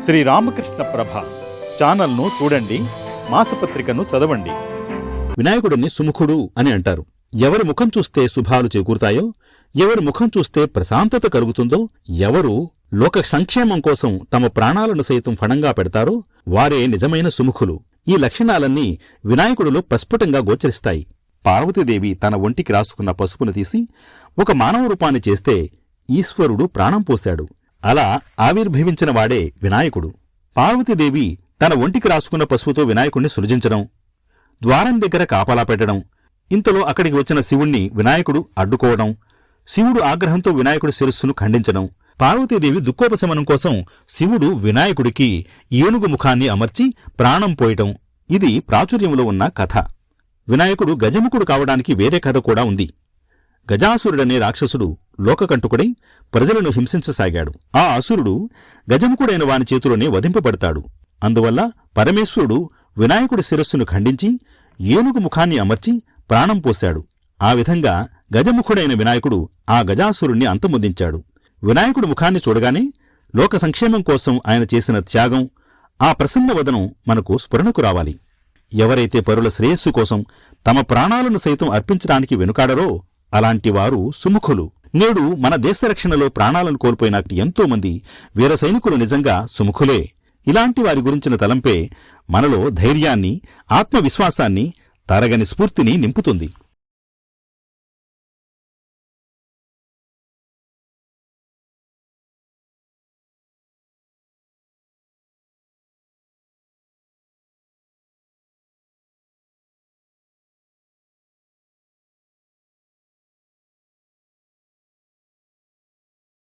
శ్రీరామకృష్ణ ప్రభ ఛానల్ను చూడండి, మాసపత్రికను చదవండి. వినాయకుడిని సుముఖుడు అని అంటారు. ఎవరి ముఖం చూస్తే శుభాలు చేకూరుతాయో, ఎవరి ముఖం చూస్తే ప్రశాంతత కలుగుతుందో, ఎవరు లోక సంక్షేమం కోసం తమ ప్రాణాలను సైతం ఫణంగా పెడతారో వారే నిజమైన సుముఖులు. ఈ లక్షణాలన్నీ వినాయకుడిలో ప్రస్ఫుటంగా గోచరిస్తాయి. పార్వతీదేవి తన ఒంటికి రాసుకున్న పసుపును తీసి ఒక మానవ రూపాన్ని చేస్తే ఈశ్వరుడు ప్రాణం పోశాడు. అలా ఆవిర్భవించిన వాడే వినాయకుడు. పార్వతీదేవి తన ఒంటికి రాసుకున్న పసుపుతో వినాయకుణ్ణి సృజించడం, ద్వారం దగ్గర కాపలా పెట్టడం, ఇంతలో అక్కడికి వచ్చిన శివుణ్ణి వినాయకుడు అడ్డుకోవడం, శివుడు ఆగ్రహంతో వినాయకుడి శిరస్సును ఖండించడం, పార్వతీదేవి దుఃఖోపశమనం కోసం శివుడు వినాయకుడికి ఏనుగు ముఖాన్ని అమర్చి ప్రాణం పోయటం, ఇది ప్రాచుర్యంలో ఉన్న కథ. వినాయకుడు గజముఖుడు కావడానికి వేరే కథ కూడా ఉంది. గజాసురుడనే రాక్షసుడు లోకకంటుకుడై ప్రజలను హింసించసాగాడు. ఆ అసురుడు గజముఖుడైన వాని చేతిలోనే వధింపబడతాడు. అందువల్ల పరమేశ్వరుడు వినాయకుడి శిరస్సును ఖండించి ఏనుగు ముఖాన్ని అమర్చి ప్రాణం పోశాడు. ఆ విధంగా గజముఖుడైన వినాయకుడు ఆ గజాసురుణ్ణి అంతమొందించాడు. వినాయకుడి ముఖాన్ని చూడగానే లోక సంక్షేమం కోసం ఆయన చేసిన త్యాగం, ఆ ప్రసన్నవదనం మనకు స్ఫురణకు రావాలి. ఎవరైతే పరుల శ్రేయస్సు కోసం తమ ప్రాణాలను సైతం అర్పించడానికి వెనుకాడరో అలాంటివారు సుముఖులు. నేడు మన దేశరక్షణలో ప్రాణాలను కోల్పోయిన ఎంతోమంది వీర సైనికులు నిజంగా సుముఖులే. ఇలాంటి వారి గురించిన తలంపే మనలో ధైర్యాన్ని, ఆత్మవిశ్వాసాన్ని, తరగని స్ఫూర్తిని నింపుతుంది.